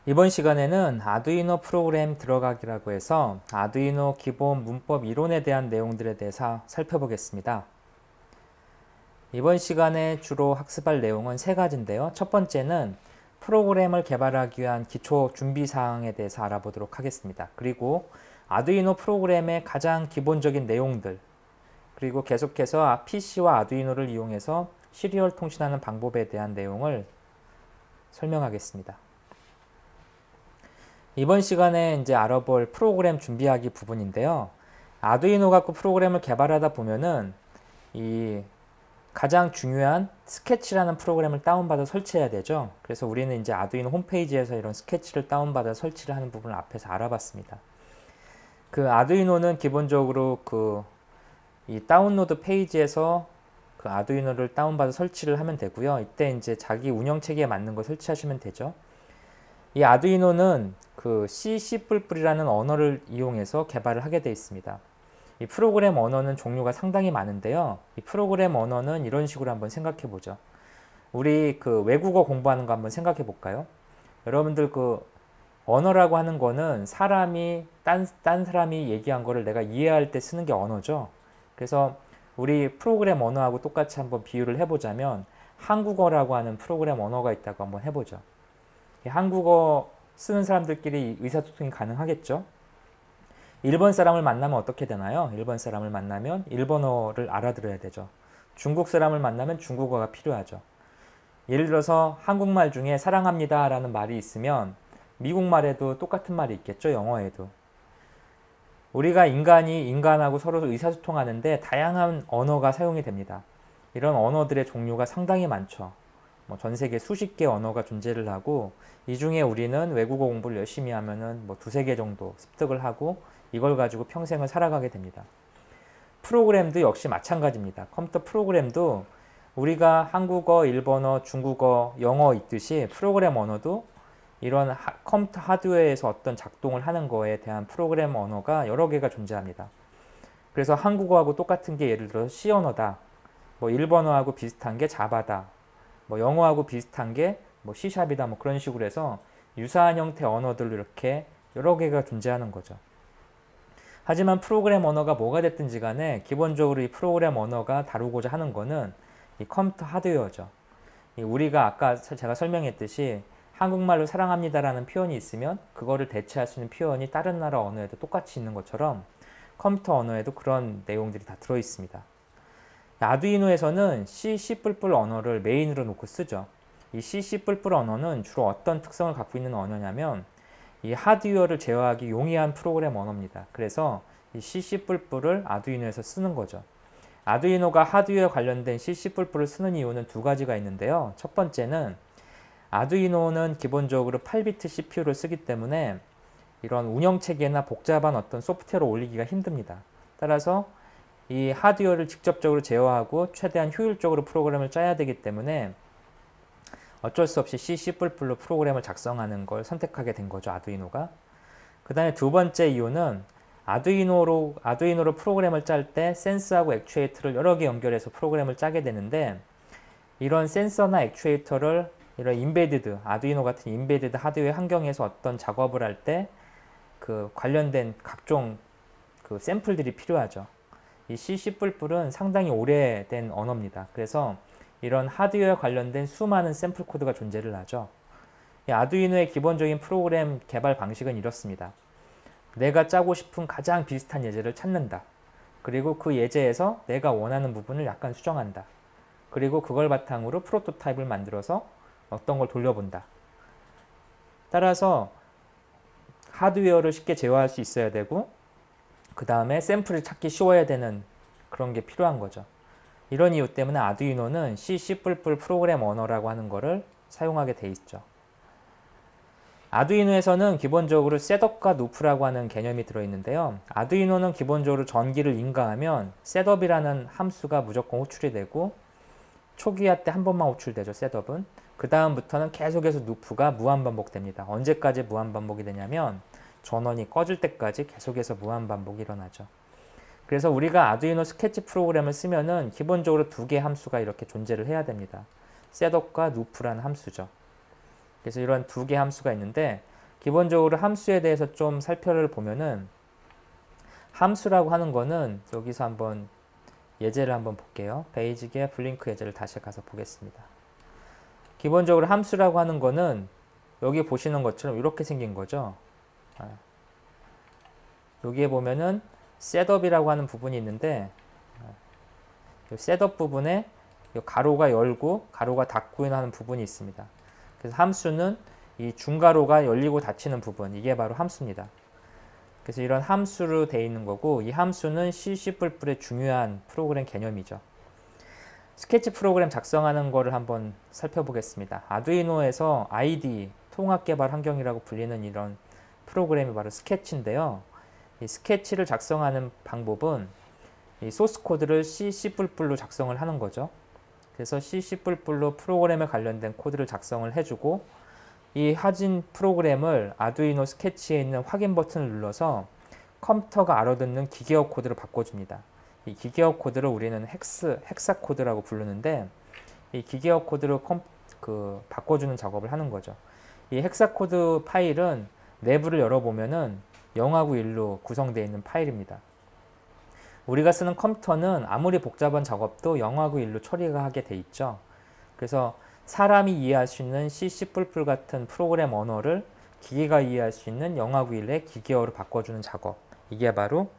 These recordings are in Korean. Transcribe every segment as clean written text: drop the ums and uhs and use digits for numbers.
이번 시간에는 아두이노 프로그램 들어가기라고 해서 아두이노 기본 문법 이론에 대한 내용들에 대해서 살펴보겠습니다. 이번 시간에 주로 학습할 내용은 세 가지인데요. 첫 번째는 프로그램을 개발하기 위한 기초 준비 사항에 대해서 알아보도록 하겠습니다. 그리고 아두이노 프로그램의 가장 기본적인 내용들, 그리고 계속해서 PC와 아두이노를 이용해서 시리얼 통신하는 방법에 대한 내용을 설명하겠습니다. 이번 시간에 이제 알아볼 프로그램 준비하기 부분인데요. 아두이노 갖고 프로그램을 개발하다 보면은 이 가장 중요한 스케치라는 프로그램을 다운받아 설치해야 되죠. 그래서 우리는 이제 아두이노 홈페이지에서 이런 스케치를 다운받아 설치를 하는 부분을 앞에서 알아봤습니다. 그 아두이노는 기본적으로 이 다운로드 페이지에서 그 아두이노를 다운받아 설치를 하면 되고요. 이때 이제 자기 운영체계에 맞는 거 설치하시면 되죠. 이 아두이노는 그 C++이라는 언어를 이용해서 개발을 하게 되어 있습니다. 이 프로그램 언어는 종류가 상당히 많은데요. 이 프로그램 언어는 이런 식으로 한번 생각해 보죠. 우리 그 외국어 공부하는 거 한번 생각해 볼까요? 여러분들 그 언어라고 하는 거는 사람이 딴 사람이 얘기한 거를 내가 이해할 때 쓰는 게 언어죠. 그래서 우리 프로그램 언어하고 똑같이 한번 비유를 해보자면 한국어라고 하는 프로그램 언어가 있다고 한번 해보죠. 한국어 쓰는 사람들끼리 의사소통이 가능하겠죠? 일본 사람을 만나면 어떻게 되나요? 일본 사람을 만나면 일본어를 알아들어야 되죠. 중국 사람을 만나면 중국어가 필요하죠. 예를 들어서 한국말 중에 사랑합니다 라는 말이 있으면 미국말에도 똑같은 말이 있겠죠? 영어에도. 우리가 인간이 인간하고 서로 의사소통하는데 다양한 언어가 사용이 됩니다. 이런 언어들의 종류가 상당히 많죠. 전 세계 수십 개 언어가 존재를 하고 이 중에 우리는 외국어 공부를 열심히 하면은 두세 개 정도 습득을 하고 이걸 가지고 평생을 살아가게 됩니다. 프로그램도 역시 마찬가지입니다. 컴퓨터 프로그램도 우리가 한국어, 일본어, 중국어, 영어 있듯이 프로그램 언어도 이런 컴퓨터 하드웨어에서 어떤 작동을 하는 거에 대한 프로그램 언어가 여러 개가 존재합니다. 그래서 한국어하고 똑같은 게 예를 들어서 C 언어다. 일본어하고 비슷한 게 자바다. 영어하고 비슷한 게 C샵이다. 그런 식으로 해서 유사한 형태 언어들로 이렇게 여러 개가 존재하는 거죠. 하지만 프로그램 언어가 뭐가 됐든지 간에 기본적으로 이 프로그램 언어가 다루고자 하는 거는 이 컴퓨터 하드웨어죠. 우리가 아까 제가 설명했듯이 한국말로 사랑합니다라는 표현이 있으면 그거를 대체할 수 있는 표현이 다른 나라 언어에도 똑같이 있는 것처럼 컴퓨터 언어에도 그런 내용들이 다 들어있습니다. 아두이노에서는 C++ 언어를 메인으로 놓고 쓰죠. 이 C++ 언어는 주로 어떤 특성을 갖고 있는 언어냐면 이 하드웨어를 제어하기 용이한 프로그램 언어입니다. 그래서 이 C++를 아두이노에서 쓰는 거죠. 아두이노가 하드웨어 관련된 C++를 쓰는 이유는 두 가지가 있는데요. 첫 번째는 아두이노는 기본적으로 8비트 CPU를 쓰기 때문에 이런 운영체계나 복잡한 어떤 소프트웨어를 올리기가 힘듭니다. 따라서 이 하드웨어를 직접적으로 제어하고 최대한 효율적으로 프로그램을 짜야 되기 때문에 어쩔 수 없이 C++로 프로그램을 작성하는 걸 선택하게 된 거죠, 아두이노가. 그 다음에 두 번째 이유는 아두이노로 프로그램을 짤 때 센서하고 액추에이터를 여러 개 연결해서 프로그램을 짜게 되는데 이런 센서나 액추에이터를 이런 아두이노 같은 인베디드 하드웨어 환경에서 어떤 작업을 할 때 그 관련된 각종 그 샘플들이 필요하죠. 이 C++은 상당히 오래된 언어입니다. 그래서 이런 하드웨어 관련된 수많은 샘플 코드가 존재를 하죠. 이 아두이노의 기본적인 프로그램 개발 방식은 이렇습니다. 내가 짜고 싶은 가장 비슷한 예제를 찾는다. 그리고 그 예제에서 내가 원하는 부분을 약간 수정한다. 그리고 그걸 바탕으로 프로토타입을 만들어서 어떤 걸 돌려본다. 따라서 하드웨어를 쉽게 제어할 수 있어야 되고 그 다음에 샘플을 찾기 쉬워야 되는 그런 게 필요한 거죠. 이런 이유 때문에 아두이노는 C++ 프로그램 언어라고 하는 거를 사용하게 돼 있죠. 아두이노에서는 기본적으로 셋업과 루프라고 하는 개념이 들어있는데요. 아두이노는 기본적으로 전기를 인가하면 셋업이라는 함수가 무조건 호출이 되고 초기화 때 한 번만 호출되죠, 셋업은. 그 다음부터는 계속해서 루프가 무한반복됩니다. 언제까지 무한반복이 되냐면 전원이 꺼질 때까지 계속해서 무한반복이 일어나죠. 그래서 우리가 아두이노 스케치 프로그램을 쓰면은 기본적으로 두 개의 함수가 이렇게 존재를 해야 됩니다. 셋업과 루프라는 함수죠. 그래서 이런 두 개의 함수가 있는데 기본적으로 함수에 대해서 좀 살펴보면은 함수라고 하는 거는 여기서 한번 예제를 한번 볼게요. 베이직의 블링크 예제를 다시 가서 보겠습니다. 기본적으로 함수라고 하는 거는 여기 보시는 것처럼 이렇게 생긴 거죠. 여기에 보면은 셋업이라고 하는 부분이 있는데 이 셋업 부분에 가로가 열고 가로가 닫고 하는 부분이 있습니다. 그래서 함수는 이 중가로가 열리고 닫히는 부분, 이게 바로 함수입니다. 그래서 이런 함수로 되어 있는 거고, 이 함수는 C++의 중요한 프로그램 개념이죠. 스케치 프로그램 작성하는 거를 한번 살펴보겠습니다. 아두이노에서 IDE, 통합개발 환경이라고 불리는 이런 프로그램이 바로 스케치인데요. 이 스케치를 작성하는 방법은 이 소스 코드를 C++로 작성을 하는 거죠. 그래서 C++로 프로그램에 관련된 코드를 작성을 해주고, 이 하진 프로그램을 아두이노 스케치에 있는 확인 버튼을 눌러서 컴퓨터가 알아듣는 기계어 코드로 바꿔줍니다. 이 기계어 코드를 우리는 헥사 코드라고 부르는데, 이 기계어 코드로 바꿔주는 작업을 하는 거죠. 이 헥사 코드 파일은 내부를 열어보면은 0하고 1로 구성되어 있는 파일입니다. 우리가 쓰는 컴퓨터는 아무리 복잡한 작업도 0하고 1로 처리가 하게 돼 있죠. 그래서 사람이 이해할 수 있는 C++ 같은 프로그램 언어를 기계가 이해할 수 있는 0하고 1의 기계어로 바꿔주는 작업, 이게 바로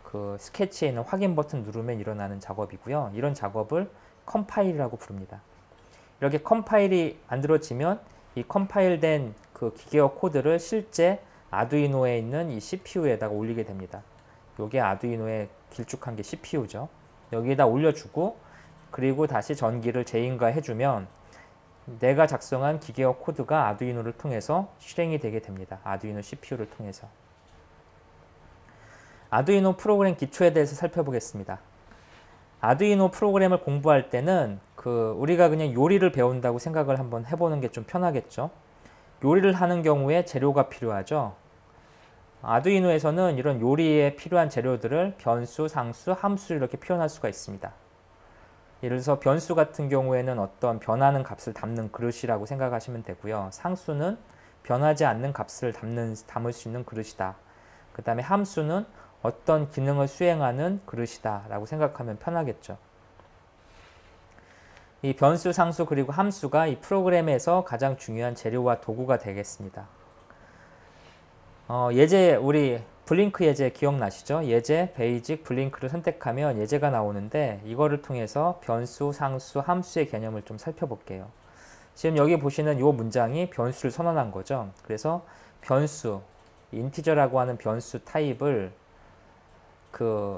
그 스케치에 있는 확인 버튼 누르면 일어나는 작업이고요. 이런 작업을 컴파일이라고 부릅니다. 이렇게 컴파일이 만들어지면 이 컴파일된 그 기계어 코드를 실제 아두이노에 있는 이 CPU에다가 올리게 됩니다. 이게 아두이노의 길쭉한 게 CPU죠. 여기에다 올려주고, 그리고 다시 전기를 재인가 해주면 내가 작성한 기계어 코드가 아두이노를 통해서 실행이 되게 됩니다. 아두이노 CPU를 통해서. 아두이노 프로그램 기초에 대해서 살펴보겠습니다. 아두이노 프로그램을 공부할 때는 우리가 그냥 요리를 배운다고 생각을 한번 해보는 게 좀 편하겠죠. 요리를 하는 경우에 재료가 필요하죠. 아두이노에서는 이런 요리에 필요한 재료들을 변수, 상수, 함수 이렇게 표현할 수가 있습니다. 예를 들어서 변수 같은 경우에는 어떤 변하는 값을 담는 그릇이라고 생각하시면 되고요. 상수는 변하지 않는 값을 담을 수 있는 그릇이다. 그 다음에 함수는 어떤 기능을 수행하는 그릇이다 라고 생각하면 편하겠죠. 이 변수, 상수, 그리고 함수가 이 프로그램에서 가장 중요한 재료와 도구가 되겠습니다. 예제, 우리 블링크 예제 기억나시죠? 예제, 베이직, 블링크를 선택하면 예제가 나오는데, 이거를 통해서 변수, 상수, 함수의 개념을 좀 살펴볼게요. 지금 여기 보시는 이 문장이 변수를 선언한 거죠. 그래서 변수, 인티저라고 하는 변수 타입을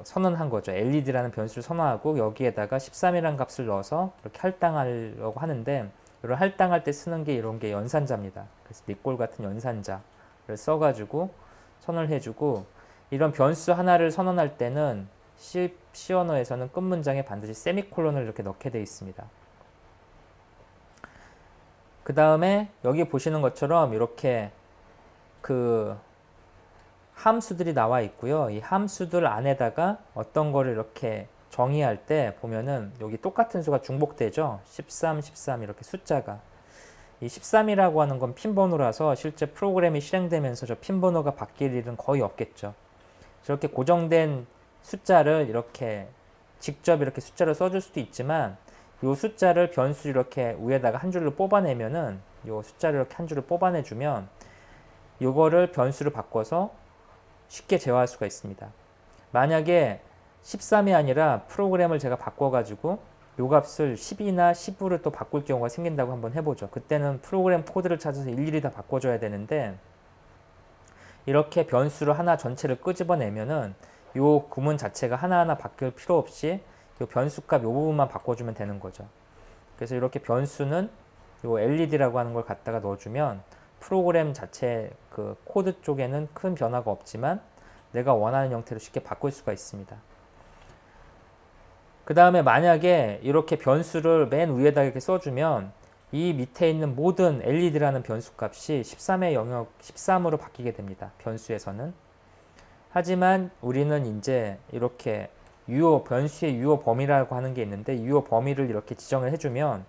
선언한 거죠. LED라는 변수를 선언하고 여기에다가 13이라는 값을 넣어서 이렇게 할당하려고 하는데, 이런 할당할 때 쓰는 게 이런 게 연산자입니다. 그래서 니꼴 같은 연산자를 써가지고 선언을 해주고, 이런 변수 하나를 선언할 때는 C 언어에서는 끝 문장에 반드시 세미콜론을 이렇게 넣게 되어 있습니다. 그 다음에 여기 보시는 것처럼 이렇게 함수들이 나와 있고요. 이 함수들 안에다가 어떤 거를 이렇게 정의할 때 보면은 여기 똑같은 수가 중복되죠. 13, 13 이렇게 숫자가. 이 13이라고 하는 건 핀번호라서 실제 프로그램이 실행되면서 저 핀번호가 바뀔 일은 거의 없겠죠. 저렇게 고정된 숫자를 이렇게 직접 이렇게 숫자를 써줄 수도 있지만, 이 숫자를 변수 이렇게 위에다가 한 줄로 뽑아내면은, 이 숫자를 이렇게 한 줄을 뽑아내주면 이거를 변수를 바꿔서 쉽게 제어할 수가 있습니다. 만약에 13이 아니라 프로그램을 제가 바꿔가지고 요 값을 10이나 15를 또 바꿀 경우가 생긴다고 한번 해보죠. 그때는 프로그램 코드를 찾아서 일일이 다 바꿔줘야 되는데, 이렇게 변수를 하나 전체를 끄집어내면은 요 구문 자체가 하나하나 바뀔 필요 없이 요 변수값 요 부분만 바꿔주면 되는 거죠. 그래서 이렇게 변수는 요 LED라고 하는 걸 갖다가 넣어주면 프로그램 자체 코드 쪽에는 큰 변화가 없지만 내가 원하는 형태로 쉽게 바꿀 수가 있습니다. 그 다음에 만약에 이렇게 변수를 맨 위에다 이렇게 써주면 이 밑에 있는 모든 LED라는 변수 값이 13의 영역 13으로 바뀌게 됩니다. 변수에서는. 하지만 우리는 이제 이렇게 변수의 유효 범위라고 하는 게 있는데, 유효 범위를 이렇게 지정을 해주면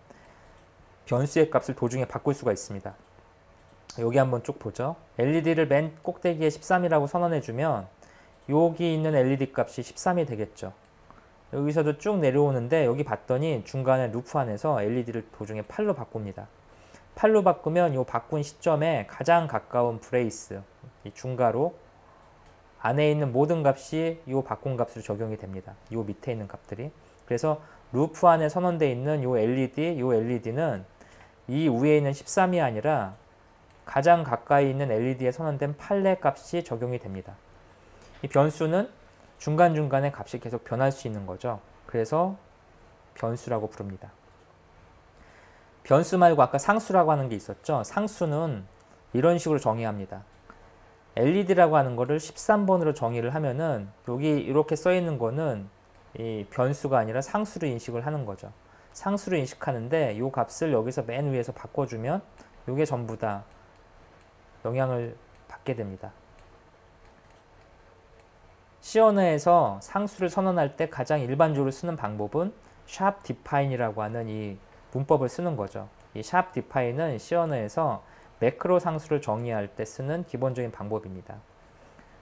변수의 값을 도중에 바꿀 수가 있습니다. 여기 한번 쭉 보죠. LED를 맨 꼭대기에 13이라고 선언해주면 여기 있는 LED 값이 13이 되겠죠. 여기서도 쭉 내려오는데 여기 봤더니 중간에 루프 안에서 LED를 도중에 8로 바꿉니다. 8로 바꾸면 이 바꾼 시점에 가장 가까운 브레이스, 이 중가로 안에 있는 모든 값이 이 바꾼 값으로 적용이 됩니다. 이 밑에 있는 값들이. 그래서 루프 안에 선언되어 있는 이 LED는 이 위에 있는 13이 아니라 가장 가까이 있는 LED에 선언된 8의 값이 적용이 됩니다. 이 변수는 중간중간에 값이 계속 변할 수 있는 거죠. 그래서 변수라고 부릅니다. 변수 말고 아까 상수라고 하는 게 있었죠. 상수는 이런 식으로 정의합니다. LED라고 하는 거를 13번으로 정의를 하면은 여기 이렇게 써 있는 거는 이 변수가 아니라 상수로 인식을 하는 거죠. 상수로 인식하는데 이 값을 여기서 맨 위에서 바꿔주면 이게 전부 다 영향을 받게 됩니다. C 언어에서 상수를 선언할 때 가장 일반적으로 쓰는 방법은 sharp define이라고 하는 이 문법을 쓰는 거죠. 이 sharp define은 C 언어에서 매크로 상수를 정의할 때 쓰는 기본적인 방법입니다.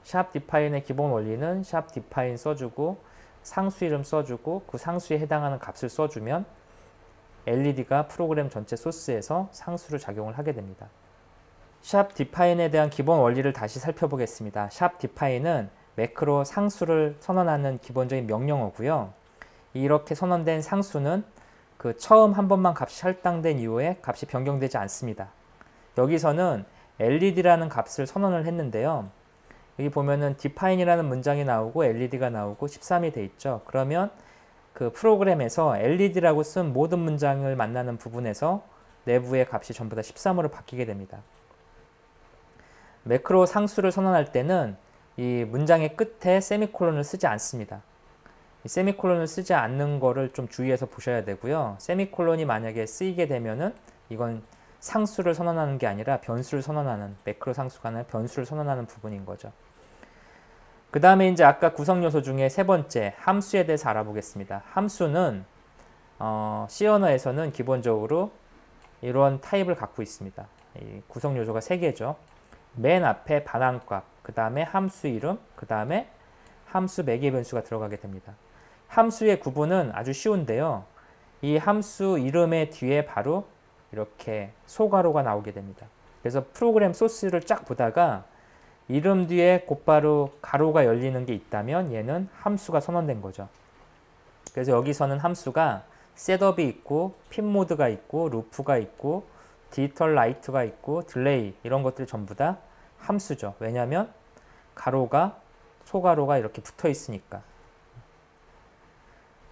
sharp define의 기본 원리는 sharp define 써주고 상수 이름 써주고 그 상수에 해당하는 값을 써주면 LED가 프로그램 전체 소스에서 상수를 작용을 하게 됩니다. sharp define에 대한 기본 원리를 다시 살펴보겠습니다. sharp define은 매크로 상수를 선언하는 기본적인 명령어고요. 이렇게 선언된 상수는 그 처음 한 번만 값이 할당된 이후에 값이 변경되지 않습니다. 여기서는 LED라는 값을 선언을 했는데요. 여기 보면은 define이라는 문장이 나오고 LED가 나오고 13이 돼 있죠. 그러면 그 프로그램에서 LED라고 쓴 모든 문장을 만나는 부분에서 내부의 값이 전부 다 13으로 바뀌게 됩니다. 매크로 상수를 선언할 때는 이 문장의 끝에 세미콜론을 쓰지 않습니다. 이 세미콜론을 쓰지 않는 거를 좀 주의해서 보셔야 되고요. 세미콜론이 만약에 쓰이게 되면은 이건 상수를 선언하는 게 아니라 변수를 선언하는, 매크로 상수가 아니라 변수를 선언하는 부분인 거죠. 그 다음에 이제 아까 구성 요소 중에 세 번째 함수에 대해서 알아보겠습니다. 함수는 C 언어에서는 기본적으로 이런 타입을 갖고 있습니다. 이 구성 요소가 3개죠. 맨 앞에 반환값, 그 다음에 함수 이름, 그 다음에 함수 매개 변수가 들어가게 됩니다. 함수의 구분은 아주 쉬운데요. 이 함수 이름의 뒤에 바로 이렇게 소괄호가 나오게 됩니다. 그래서 프로그램 소스를 쫙 보다가 이름 뒤에 곧바로 가로가 열리는 게 있다면 얘는 함수가 선언된 거죠. 그래서 여기서는 함수가 셋업이 있고 핀 모드가 있고 루프가 있고 디지털 라이트가 있고 딜레이 이런 것들이 전부 다 함수죠. 왜냐하면 가로가 소가로가 이렇게 붙어 있으니까.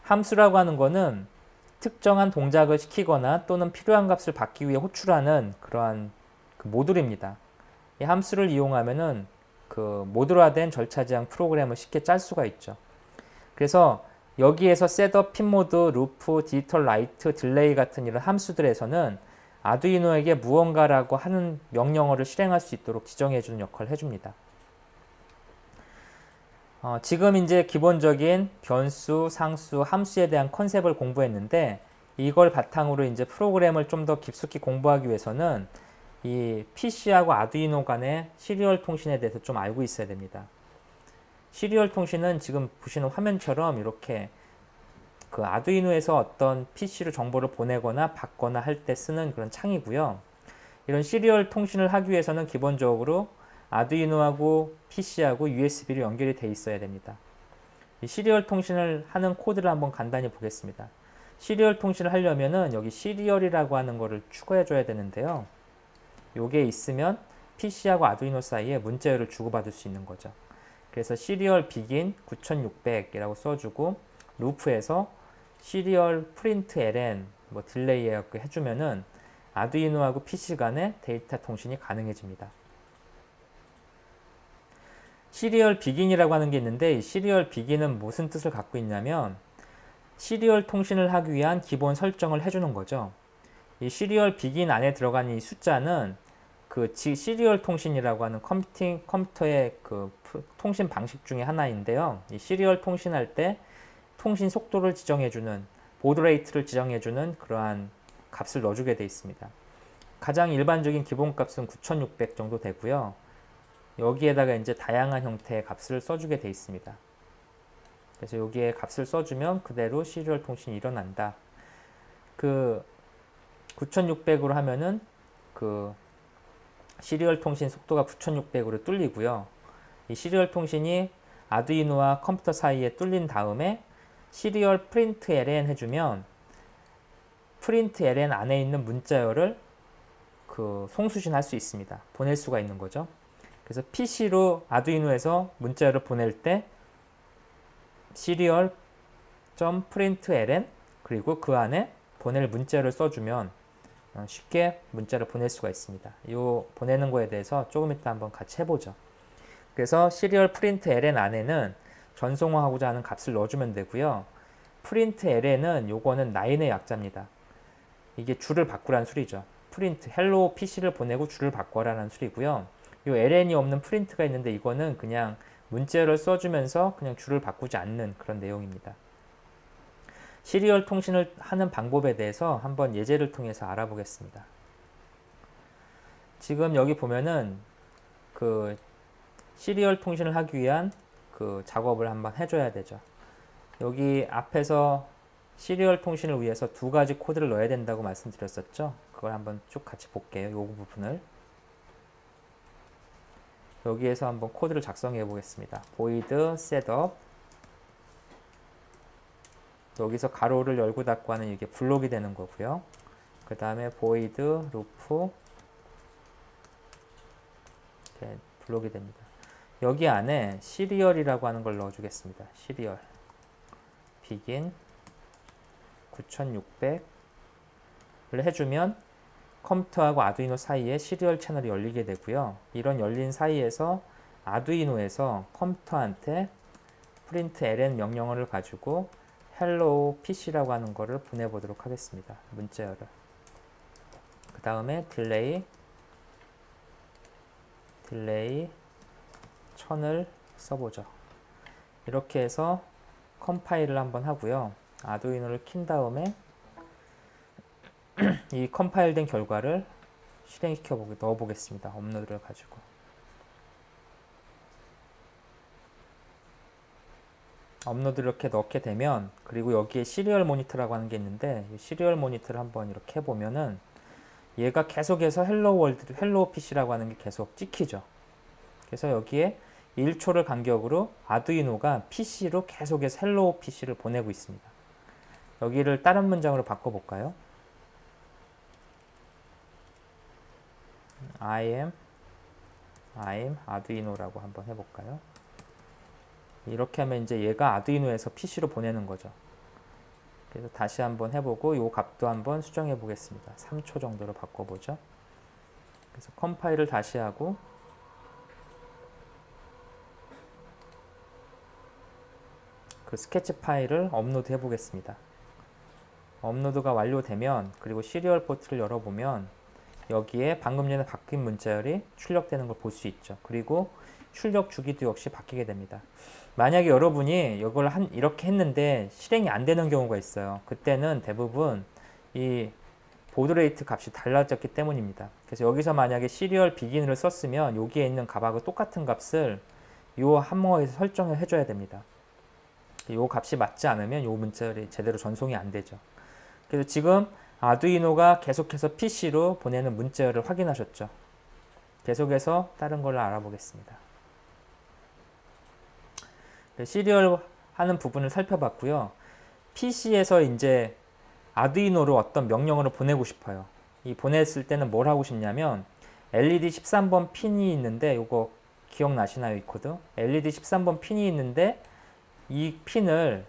함수라고 하는 거는 특정한 동작을 시키거나 또는 필요한 값을 받기 위해 호출하는 그러한 그 모듈입니다. 이 함수를 이용하면은 그 모듈화된 절차지향 프로그램을 쉽게 짤 수가 있죠. 그래서 여기에서 셋업, 핀모드, 루프, 디지털 라이트, 딜레이 같은 이런 함수들에서는 아두이노에게 무언가라고 하는 명령어를 실행할 수 있도록 지정해주는 역할을 해줍니다. 지금 이제 기본적인 변수, 상수, 함수에 대한 컨셉을 공부했는데 이걸 바탕으로 이제 프로그램을 좀 더 깊숙이 공부하기 위해서는 이 PC하고 아두이노 간의 시리얼 통신에 대해서 좀 알고 있어야 됩니다. 시리얼 통신은 지금 보시는 화면처럼 이렇게 그 아두이노에서 어떤 PC로 정보를 보내거나 받거나 할 때 쓰는 그런 창이고요. 이런 시리얼 통신을 하기 위해서는 기본적으로 아두이노하고 PC하고 USB로 연결이 돼 있어야 됩니다. 이 시리얼 통신을 하는 코드를 한번 간단히 보겠습니다. 시리얼 통신을 하려면은 여기 시리얼이라고 하는 거를 추가해 줘야 되는데요. 요게 있으면 PC하고 아두이노 사이에 문자열을 주고받을 수 있는 거죠. 그래서 시리얼 비긴 9600이라고 써주고 루프에서 시리얼 프린트 ln 뭐 딜레이 해주면은 아두이노하고 PC 간의 데이터 통신이 가능해집니다. 시리얼 비긴이라고 하는 게 있는데 이 시리얼 비긴은 무슨 뜻을 갖고 있냐면 시리얼 통신을 하기 위한 기본 설정을 해주는 거죠. 이 시리얼 비긴 안에 들어간 이 숫자는 그 시리얼 통신이라고 하는 컴퓨터의 그 통신 방식 중에 하나인데요. 이 시리얼 통신할 때 통신 속도를 지정해주는 보드 레이트를 지정해주는 그러한 값을 넣어주게 되어 있습니다. 가장 일반적인 기본값은 9600 정도 되고요. 여기에다가 이제 다양한 형태의 값을 써주게 돼 있습니다. 그래서 여기에 값을 써주면 그대로 시리얼 통신이 일어난다. 그 9600으로 하면은 그 시리얼 통신 속도가 9600으로 뚫리고요. 이 시리얼 통신이 아두이노와 컴퓨터 사이에 뚫린 다음에 시리얼 프린트 ln 해주면 프린트 ln 안에 있는 문자열을 그 송수신할 수 있습니다. 보낼 수가 있는 거죠. 그래서 PC로 아두이노에서 문자열을 보낼 때 시리얼.print ln 그리고 그 안에 보낼 문자열을 써주면 쉽게 문자를 보낼 수가 있습니다. 이 보내는 거에 대해서 조금 이따 한번 같이 해보죠. 그래서 시리얼 프린트 ln 안에는 전송하고자 하는 값을 넣어주면 되고요. 프린트 ln은 요거는 라인의 약자입니다. 이게 줄을 바꾸라는 소리죠. 프린트 헬로 PC를 보내고 줄을 바꿔라는 소리고요. 요 ln이 없는 프린트가 있는데 이거는 그냥 문자열을 써주면서 그냥 줄을 바꾸지 않는 그런 내용입니다. 시리얼 통신을 하는 방법에 대해서 한번 예제를 통해서 알아보겠습니다. 지금 여기 보면은 그 시리얼 통신을 하기 위한 그 작업을 한번 해줘야 되죠. 여기 앞에서 시리얼 통신을 위해서 두 가지 코드를 넣어야 된다고 말씀드렸었죠. 그걸 한번 쭉 같이 볼게요. 요 부분을. 여기에서 한번 코드를 작성해 보겠습니다. void setup 여기서 가로를 열고 닫고 하는 이게 블록이 되는 거고요. 그 다음에 void loop 이렇게 블록이 됩니다. 여기 안에 시리얼이라고 하는 걸 넣어주겠습니다. 시리얼 begin 9600을 해주면 컴퓨터하고 아두이노 사이에 시리얼 채널이 열리게 되고요. 이런 열린 사이에서 아두이노에서 컴퓨터한테 print ln 명령어를 가지고 hello PC라고 하는 거를 보내보도록 하겠습니다. 문자열을. 그 다음에 딜레이 1000을 써보죠. 이렇게 해서 컴파일을 한번 하고요. 아두이노를 킨 다음에 이 컴파일된 결과를 실행시켜 넣어보겠습니다. 업로드를 가지고. 업로드를 이렇게 넣게 되면 그리고 여기에 시리얼 모니터라고 하는 게 있는데 이 시리얼 모니터를 한번 이렇게 해보면은 얘가 계속해서 헬로 월드, 헬로 PC라고 하는 게 계속 찍히죠. 그래서 여기에 1초를 간격으로 아두이노가 PC로 계속해서 헬로 PC를 보내고 있습니다. 여기를 다른 문장으로 바꿔볼까요? I'm 아두이노라고 한번 해볼까요? 이렇게 하면 이제 얘가 아두이노에서 PC로 보내는 거죠. 그래서 다시 한번 해보고 이 값도 한번 수정해 보겠습니다. 3초 정도로 바꿔보죠. 그래서 컴파일을 다시 하고 그 스케치 파일을 업로드 해 보겠습니다. 업로드가 완료되면 그리고 시리얼 포트를 열어보면 여기에 방금 전에 바뀐 문자열이 출력되는 걸 볼 수 있죠. 그리고 출력 주기도 역시 바뀌게 됩니다. 만약에 여러분이 이걸 이렇게 했는데 실행이 안 되는 경우가 있어요. 그때는 대부분 이 보드레이트 값이 달라졌기 때문입니다. 그래서 여기서 만약에 시리얼 비긴을 썼으면 여기에 있는 값하고 똑같은 값을 이 함머에서 설정을 해줘야 됩니다. 이 값이 맞지 않으면 이 문자열이 제대로 전송이 안 되죠. 그래서 지금 아두이노가 계속해서 PC로 보내는 문자열을 확인하셨죠. 계속해서 다른 걸로 알아보겠습니다. 시리얼 하는 부분을 살펴봤고요. PC에서 이제 아두이노로 어떤 명령어를 보내고 싶어요. 이 보냈을 때는 뭘 하고 싶냐면 LED 13번 핀이 있는데 이거 기억나시나요? 이 코드? LED 13번 핀이 있는데 이 핀을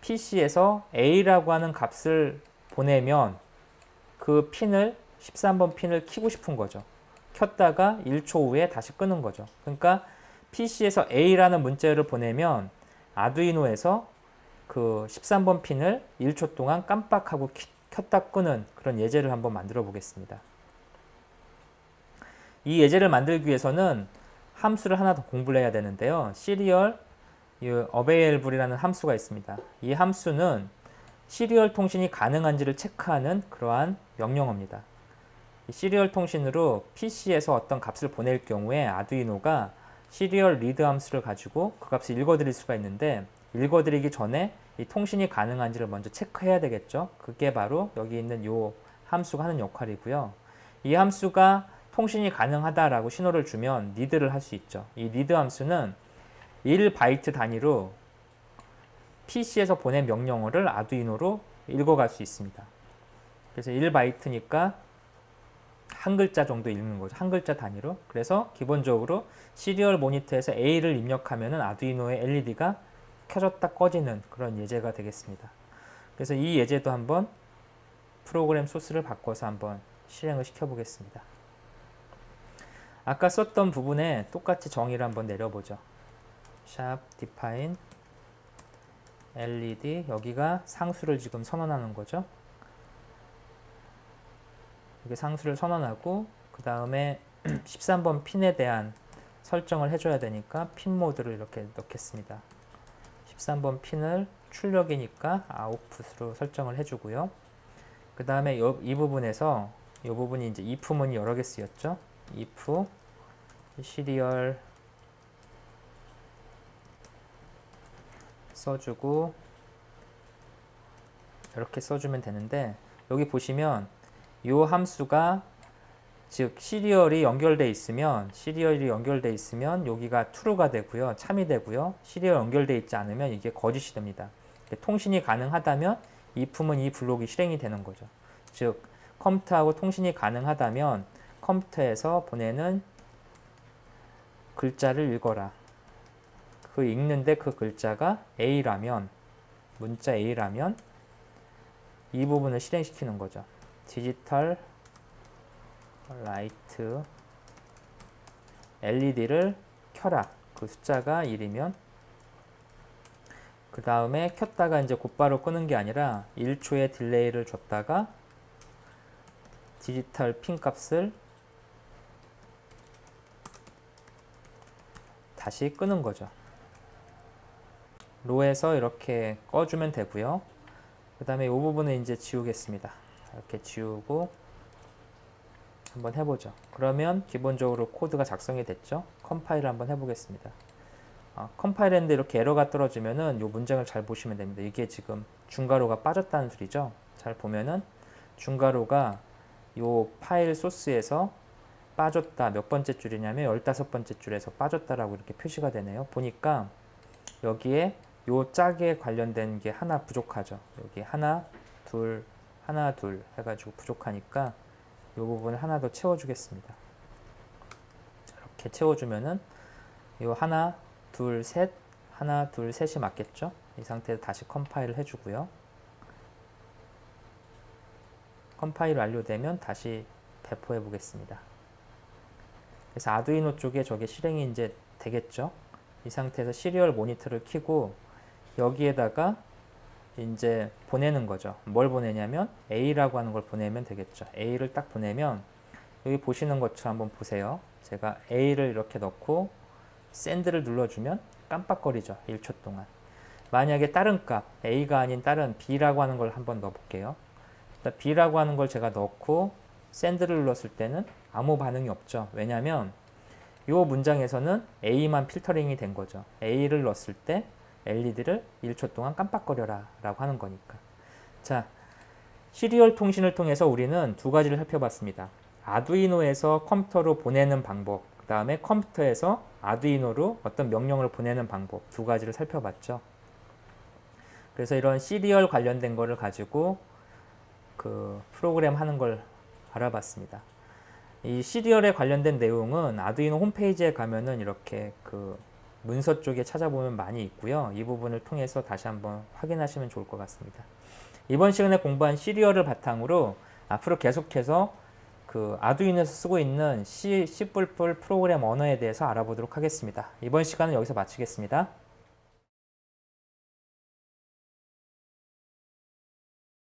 PC에서 A라고 하는 값을 보내면 그 핀을 13번 핀을 켜고 싶은 거죠. 켰다가 1초 후에 다시 끄는 거죠. 그러니까 PC에서 A라는 문자열을 보내면 아두이노에서 그 13번 핀을 1초 동안 깜빡하고 켰다 끄는 그런 예제를 한번 만들어 보겠습니다. 이 예제를 만들기 위해서는 함수를 하나 더 공부를 해야 되는데요. 시리얼 available이라는 함수가 있습니다. 이 함수는 시리얼 통신이 가능한지를 체크하는 그러한 명령어입니다. 이 시리얼 통신으로 PC에서 어떤 값을 보낼 경우에 아두이노가 시리얼 리드 함수를 가지고 그 값을 읽어드릴 수가 있는데, 읽어드리기 전에 이 통신이 가능한지를 먼저 체크해야 되겠죠. 그게 바로 여기 있는 요 함수가 하는 역할이고요. 이 함수가 통신이 가능하다라고 신호를 주면 리드를 할 수 있죠. 이 리드 함수는 1바이트 단위로 PC에서 보낸 명령어를 아두이노로 읽어갈 수 있습니다. 그래서 1바이트니까 한 글자 정도 읽는 거죠. 한 글자 단위로. 그래서 기본적으로 시리얼 모니터에서 A를 입력하면은 아두이노의 LED가 켜졌다 꺼지는 그런 예제가 되겠습니다. 그래서 이 예제도 한번 프로그램 소스를 바꿔서 한번 실행을 시켜 보겠습니다. 아까 썼던 부분에 똑같이 정의를 한번 내려보죠. 샵 define LED, 여기가 상수를 지금 선언하는 거죠. 이게 상수를 선언하고 그 다음에 13번 핀에 대한 설정을 해줘야 되니까 핀 모드를 이렇게 넣겠습니다. 13번 핀을 출력이니까 아웃풋으로 설정을 해주고요. 그 다음에 이 부분에서 이 부분이 이제 if문이 여러 개 쓰였죠. if 시리얼 써주고 이렇게 써주면 되는데, 여기 보시면 이 함수가 즉 시리얼이 연결돼 있으면 여기가 true가 되고요, 참이 되고요. 시리얼 연결돼 있지 않으면 이게 거짓이 됩니다. 통신이 가능하다면 if문 이 블록이 실행이 되는 거죠. 즉 컴퓨터하고 통신이 가능하다면 컴퓨터에서 보내는 글자를 읽어라. 그 읽는데 그 글자가 A라면, 문자 A라면 이 부분을 실행시키는 거죠. 디지털 라이트 LED를 켜라. 그 숫자가 1이면 그 다음에 켰다가 이제 곧바로 끄는 게 아니라 1초의 딜레이를 줬다가 디지털 핀 값을 다시 끄는 거죠. 로에서 이렇게 꺼주면 되고요. 그 다음에 이 부분은 이제 지우겠습니다. 이렇게 지우고 한번 해보죠. 그러면 기본적으로 코드가 작성이 됐죠. 컴파일을 한번 해보겠습니다. 컴파일 했는데 이렇게 에러가 떨어지면은 이 문장을 잘 보시면 됩니다. 이게 지금 중괄호가 빠졌다는 소리죠. 잘 보면은 중괄호가 이 파일 소스에서 빠졌다. 몇 번째 줄이냐면 15번째 줄에서 빠졌다라고 이렇게 표시가 되네요. 보니까 여기에 요 짝에 관련된 게 하나 부족하죠. 여기 하나, 둘 해가지고 부족하니까 이 부분을 하나 더 채워주겠습니다. 이렇게 채워주면은 요 하나, 둘, 셋, 하나, 둘, 셋이 맞겠죠? 이 상태에서 다시 컴파일을 해주고요. 컴파일 완료되면 다시 배포해 보겠습니다. 그래서 아두이노 쪽에 저게 실행이 이제 되겠죠? 이 상태에서 시리얼 모니터를 켜고 여기에다가 이제 보내는 거죠. 뭘 보내냐면 A라고 하는 걸 보내면 되겠죠. A를 딱 보내면 여기 보시는 것처럼 한번 보세요. 제가 A를 이렇게 넣고 샌드를 눌러주면 깜빡거리죠. 1초 동안. 만약에 다른 값, A가 아닌 다른 B라고 하는 걸 한번 넣어볼게요. B라고 하는 걸 제가 넣고 샌드를 눌렀을 때는 아무 반응이 없죠. 왜냐하면 이 문장에서는 A만 필터링이 된 거죠. A를 넣었을 때 LED를 1초 동안 깜빡거려라 라고 하는 거니까. 자, 시리얼 통신을 통해서 우리는 두 가지를 살펴봤습니다. 아두이노에서 컴퓨터로 보내는 방법, 그 다음에 컴퓨터에서 아두이노로 어떤 명령을 보내는 방법, 두 가지를 살펴봤죠. 그래서 이런 시리얼 관련된 거를 가지고 그 프로그램 하는 걸 알아봤습니다. 이 시리얼에 관련된 내용은 아두이노 홈페이지에 가면은 이렇게 그 문서 쪽에 찾아보면 많이 있고요. 이 부분을 통해서 다시 한번 확인하시면 좋을 것 같습니다. 이번 시간에 공부한 시리얼을 바탕으로 앞으로 계속해서 그 아두이노에서 쓰고 있는 C++ 프로그램 언어에 대해서 알아보도록 하겠습니다. 이번 시간은 여기서 마치겠습니다.